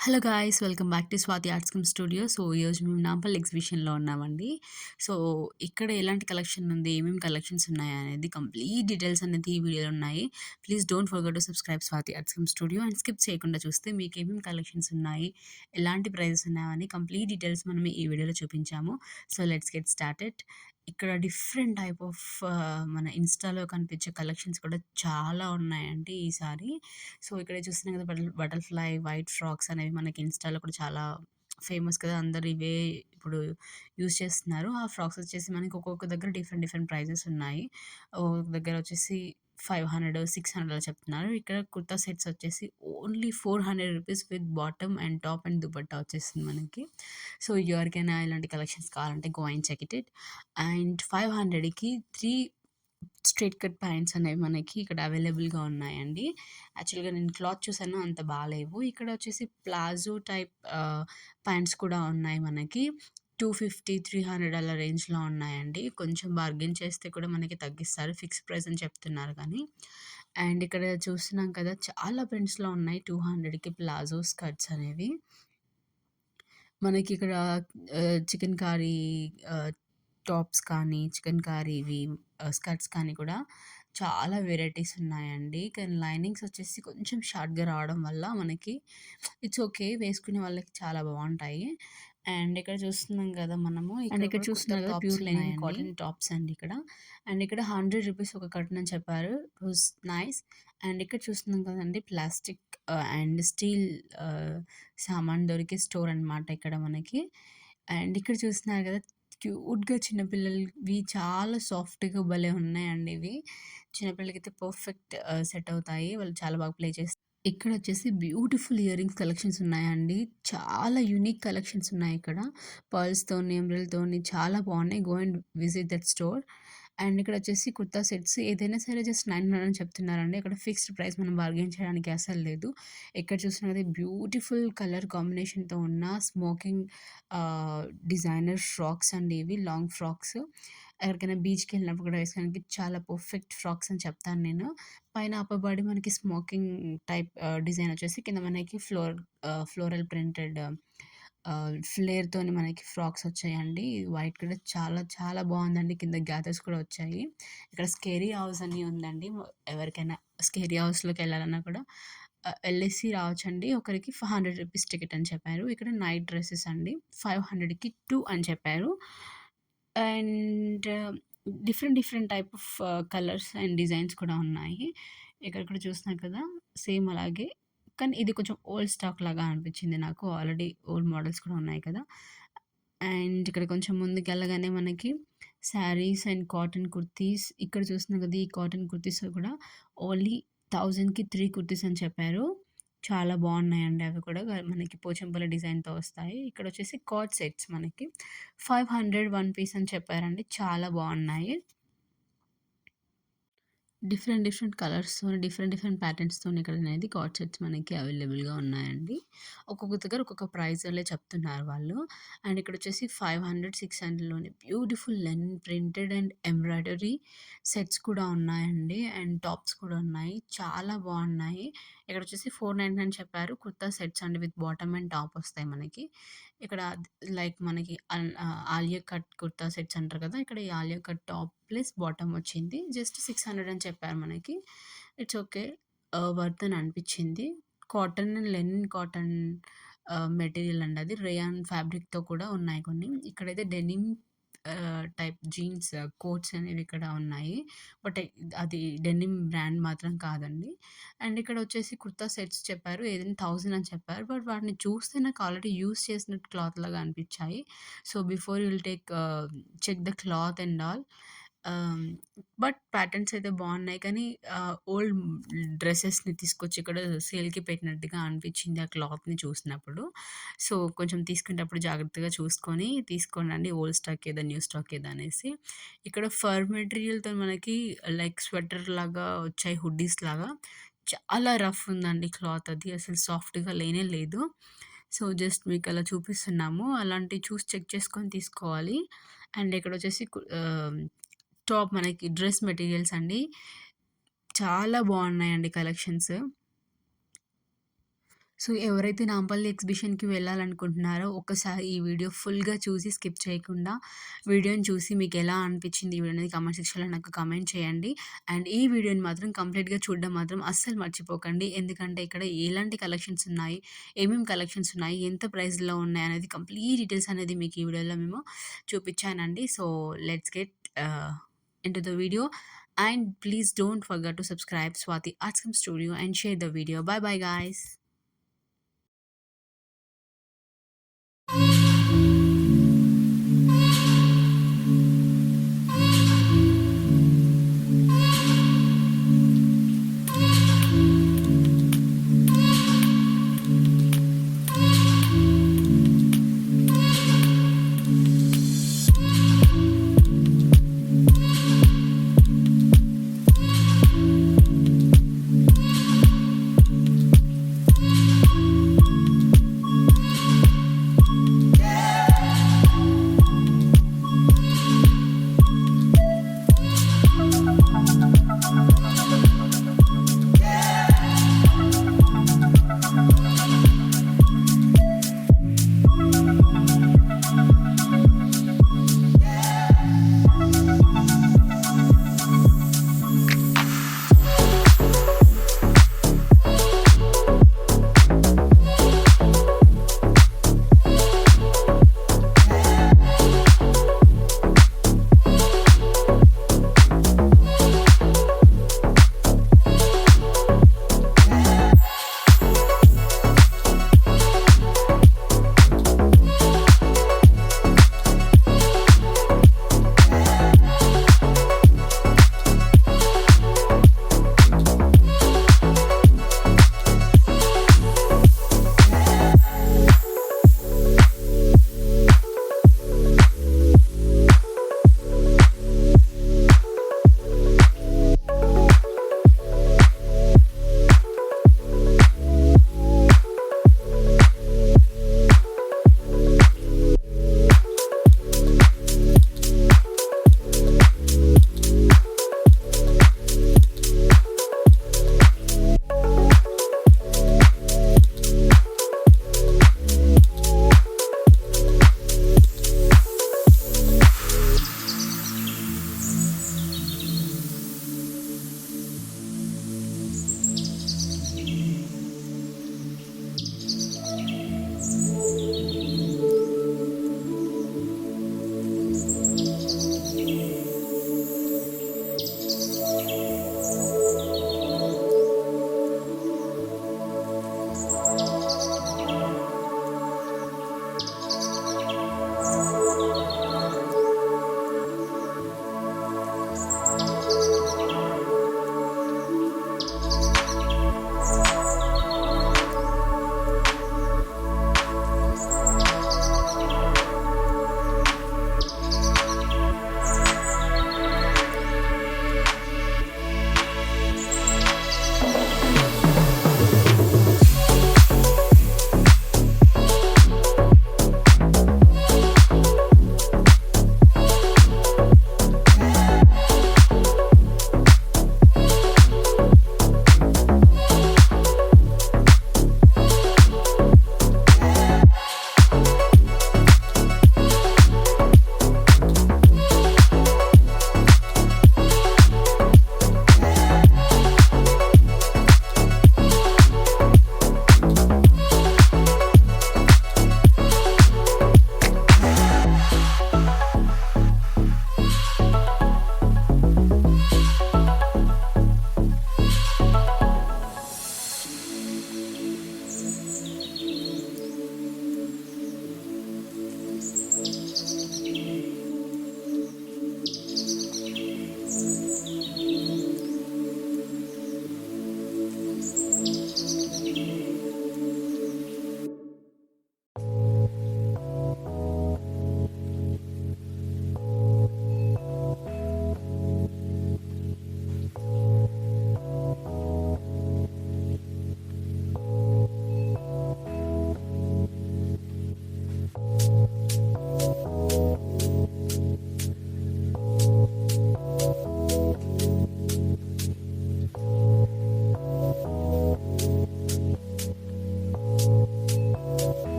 Hello guys! Welcome back to Swathi arts come studio. ఈరోజు మేము నాంపల్లి ఎగ్జిబిషన్‌లో ఉన్నామండి. సో, ఇక్కడ ఎలాంటి కలెక్షన్ ఉంది, ఏమేమి కలెక్షన్స్ ఉన్నాయనేది కంప్లీట్ డీటెయిల్స్ అనేది ఈ వీడియోలో ఉన్నాయి. Please don't forget to subscribe Swathi arts come studio and skip చేయకుండా చూస్తే మీకేమేమి కలెక్షన్స్ ఉన్నాయి, ఎలాంటి ప్రైజెస్ ఉన్నాయని కంప్లీట్ డీటెయిల్స్ మనం ఈ వీడియోలో చూపించాము. So, let's get started. ఇక్కడ డిఫరెంట్ టైప్ ఆఫ్ మన ఇన్‌స్టాలో కనిపించే కలెక్షన్స్ కూడా చాలా ఉన్నాయండి ఈసారి. సో, ఇక్కడ చూస్తున్నాం కదా బటర్‌ఫ్లై వైట్ ఫ్రాక్స్ అనేవి మనకి ఇన్‌స్టాలో కూడా చాలా ఫేమస్ కదా! అందరూ ఇవే ఇప్పుడు యూజ్ చేస్తున్నారు. ఆ ఫ్రాక్స్ వచ్చేసి మనకి ఒక్కొక్క దగ్గర డిఫరెంట్ డిఫరెంట్ ప్రైజెస్ ఉన్నాయి. ఒక్కొక్క దగ్గర వచ్చేసి 500, 600 అలా చెప్తున్నారు. ఇక్కడ కుర్తా సెట్స్ వచ్చేసి ఓన్లీ రూ. 400 with bottom and top and dupatta వచ్చేసింది మనకి. సో, ఎవరికైనా ఇలాంటి కలెక్షన్స్ కావాలంటే go and check it. And 500కి 3 స్ట్రెయిట్ కట్ ప్యాంట్స్ అనేవి మనకి ఇక్కడ అవైలబుల్‌గా ఉన్నాయండి. యాక్చువల్‌గా నేను క్లాత్ చూసాను, అంత బాలేవు. ఇక్కడ వచ్చేసి ప్లాజో టైప్ ప్యాంట్స్ కూడా ఉన్నాయి మనకి. 250, 300 అలా రేంజ్‌లో ఉన్నాయండి. కొంచెం బార్గెయిన్ చేస్తే కూడా మనకి తగ్గిస్తారు. ఫిక్స్ ప్రైస్ అని చెప్తున్నారు కానీ. అండ్ ఇక్కడ చూస్తున్నాం కదా, చాలా ప్రింట్స్‌లో ఉన్నాయి 200కి ప్లాజో స్కర్ట్స్ అనేవి. మనకిక్కడ చికెన్ కారీ ఆహ్, టాప్స్ కానీ, చికెన్ కారీవి స్కర్ట్స్ కానీ కూడా చాలా వెరైటీస్ ఉన్నాయండి. కానీ లైనింగ్స్ వచ్చేసి కొంచెం షార్ట్‌గా రావడం వల్ల మనకి ఇట్స్ ఓకే. వేసుకునే వాళ్ళకి చాలా బావుంటాయి. అండ్ ఇక్కడ చూస్తున్నాం కదా మనము, ఇక్కడ కూడా కుర్తా చూస్తున్నారు కదా! టాప్స్ ప్యూర్ లెనిన్ ఉన్నాయండి. కాటన్. టాప్స్ అండి ఇక్కడ. అండ్ ఇక్కడ రూ. 100 ఒక కర్టన్ అని చెప్పారు. It was nice. అండ్ ఇక్కడ చూస్తున్నాం కదండీ, ప్లాస్టిక్ అండ్ స్టీల్ ఆహ్, సామాను దొరికే స్టోర్ అనమాట ఇక్కడ మనకి. అండ్ ఇక్కడ చూస్తున్నారు కదా, క్యూట్‌గా చిన్న పిల్లలవి చాలా సాఫ్ట్‌గా భలే ఉన్నాయండి ఇవి. చిన్న పిల్లలకైతే పర్ఫెక్ట్ సెట్ అవుతాయి. వాళ్ళు చాలా బాగా ప్లే చేస్తారు. ఇక్కడొచ్చేసి బ్యూటిఫుల్ ఇయరింగ్స్ కలెక్షన్స్ ఉన్నాయండి. చాలా యూనిక్ కలెక్షన్స్ ఉన్నాయి ఇక్కడ. పర్ల్స్‌తోని, ఎమరల్డ్‌తోని చాలా బాగున్నాయి. Go and visit that store. And ఇక్కడొచ్చేసి కుర్తా సెట్స్ ఏదైనా సరే జస్ట్ 900 అని చెప్తున్నారండి. అక్కడ ఫిక్స్డ్ ప్రైస్, మనం బార్గెయిన్ చేయడానికి అస్సలు లేదు. ఎక్కడ చూసినా అదే బ్యూటిఫుల్ కలర్ కాంబినేషన్‌తో ఉన్న స్మోకింగ్ డిజైనర్ ఫ్రాక్స్ అండి ఇవి. Long frocks. ఎక్కడికైనా బీచ్‌కెళ్ళినప్పుడు కూడా వేసుకోవడానికి చాలా పర్ఫెక్ట్ ఫ్రాక్స్ అని చెప్తాను నేను. పైన అప్పర్ బాడీ మనకి స్మోకింగ్ టైప్ డిజైన్ వచ్చేసి కింద మనకి ఫ్లోరల్ ప్రింటెడ్ ఫ్లేర్‌తోని మనకి ఫ్రాక్స్ వచ్చాయండి. వైట్ కూడా చాలా చాలా బావుందండి. కింద గ్యాదర్స్ కూడా వచ్చాయి. ఇక్కడ స్కేరీ హౌస్ అని ఉందండి. ఎవరికైనా స్కేరీ హౌస్‌లోకెళ్ళాలన్నా కూడా ఎళ్ళేసి రావచ్చండి. ఒకరికి రూ. 500 టికెట్ అని చెప్పారు. ఇక్కడ నైట్ డ్రెసెస్ అండి. 500కి 2 అని చెప్పారు. And different different type of colours and designs కూడా ఉన్నాయి. ఇక్కడ కూడా చూస్తున్నారు కదా! సేమ్ అలాగే. కానీ ఇది కొంచెం ఓల్డ్ స్టాక్ లాగా అనిపించింది నాకు. ఆల్రెడీ ఓల్డ్ మోడల్స్ కూడా ఉన్నాయి కదా! అండ్ ఇక్కడ కొంచెం ముందుకెళ్ళగానే మనకి శారీస్ అండ్ కాటన్ కుర్తీస్ ఇక్కడ చూస్తున్నాం కదా! ఈ కాటన్ కుర్తీస్ కూడా ఓన్లీ 1000కి 3 కుర్తీస్ అని చెప్పారు. చాలా బాగున్నాయండి అవి కూడా. మనకి పోచంపల్లి డిజైన్‌తో వస్తాయి. ఇక్కడొచ్చేసి కార్డ్ సెట్స్ మనకి 500 వన్ పీస్ అని చెప్పారండి. చాలా బాగున్నాయి. డిఫరెంట్ డిఫరెంట్ కలర్స్‌తోని, డిఫరెంట్ డిఫరెంట్ ప్యాటర్న్స్‌తోని ఇక్కడనేది కార్డ్ సెట్స్ మనకి అవైలబుల్‌గా ఉన్నాయండి. ఒక్కొక్క దగ్గర ఒక్కొక్క ప్రైజులే చెప్తున్నారు వాళ్ళు. అండ్ ఇక్కడొచ్చేసి 500, 600లోనే beautiful linen printed and embroidery sets కూడా ఉన్నాయండి. అండ్ టాప్స్ కూడా ఉన్నాయి. చాలా బాగున్నాయి. ఇక్కడొచ్చేసి 499 చెప్పారు. కుర్తా సెట్స్ అండి విత్ బాటమ్ అండ్ టాప్ వస్తాయి మనకి. ఇక్కడ లైక్ మనకి ఆలియా కట్ కుర్తా సెట్స్ అంటారు కదా! ఇక్కడ ఈ Alia cut top plus bottom వచ్చింది. జస్ట్ 600 అని చెప్పారు మనకి. It's okay. వర్త్ అని అనిపిచ్చింది. కాటన్, లెనిన్ కాటన్ మెటీరియల్ అండి అది. రేయాన్ ఫ్యాబ్రిక్‌తో కూడా ఉన్నాయి కొన్ని. ఇక్కడైతే డెనిమ్ టైప్ జీన్స్ కోట్స్ అనేవి ఇక్కడ ఉన్నాయి. బట్ అది డెనిమ్ బ్రాండ్ మాత్రం కాదండి. అండ్ ఇక్కడొచ్చేసి కుర్తా సెట్స్ చెప్పారు. ఏదైనా 1000 అని చెప్పారు. బట్ వాటిని చూస్తే నాకు ఆల్రెడీ యూజ్ చేసిన క్లాత్ లాగా అనిపిచ్చాయి. So, before you will check the cloth and all. Ah, but patterns అయితే బావున్నాయి. కానీ ఓల్డ్ డ్రెసెస్‌ని తీసుకొచ్చి ఇక్కడ సేల్‌కి పెట్టినట్టుగా అనిపిచ్చింది ఆ క్లాత్‌ని చూసినప్పుడు. సో, కొంచెం తీసుకునేటప్పుడు జాగ్రత్తగా చూసుకొని తీసుకోండండి. ఓల్డ్ స్టాక్ ఏదా, న్యూ స్టాక్ ఏదా అనేసి. ఇక్కడ ఫర్ మెటీరియల్‌తో మనకి లైక్ స్వెటర్ లాగా వచ్చాయి, హుడ్డీస్ లాగా. చాలా రఫ్ ఉందండి క్లాత్ అది. అసలు సాఫ్ట్‌గా లేనే లేదు. సో, జస్ట్ మీకలా చూపిస్తున్నాము. అలాంటివి చూసి చెక్ చేసుకొని తీసుకోవాలి. అండ్ ఇక్కడొచ్చేసి టాప్ మనకి డ్రెస్ మెటీరియల్స్ అండి. చాలా బావున్నాయండి కలెక్షన్స్. సో, ఎవరైతే నాంపల్లి ఎగ్జిబిషన్‌కి వెళ్ళాలనుకుంటున్నారో ఒక్కసారి ఈ వీడియో ఫుల్‌గా చూసి స్కిప్ చేయకుండా వీడియోని చూసి మీకెలా అనిపించింది ఈ వీడియో అనేది కామెంట్ సెక్షన్‌లో నాకు కామెంట్ చేయండి. అండ్ ఈ వీడియోని మాత్రం కంప్లీట్‌గా చూడడం మాత్రం అస్సలు మర్చిపోకండి. ఎందుకంటే ఇక్కడ ఎలాంటి కలెక్షన్స్ ఉన్నాయి, ఏమేం కలెక్షన్స్ ఉన్నాయి, ఎంత ప్రైస్‌లో ఉన్నాయి అనేది కంప్లీట్ డీటెయిల్స్ అనేది మీకు ఈ వీడియోలో మేము చూపించానండి. So, let's get into the video, and please don't forget to subscribe Swati Arts Studio and share the video. Bye bye guys.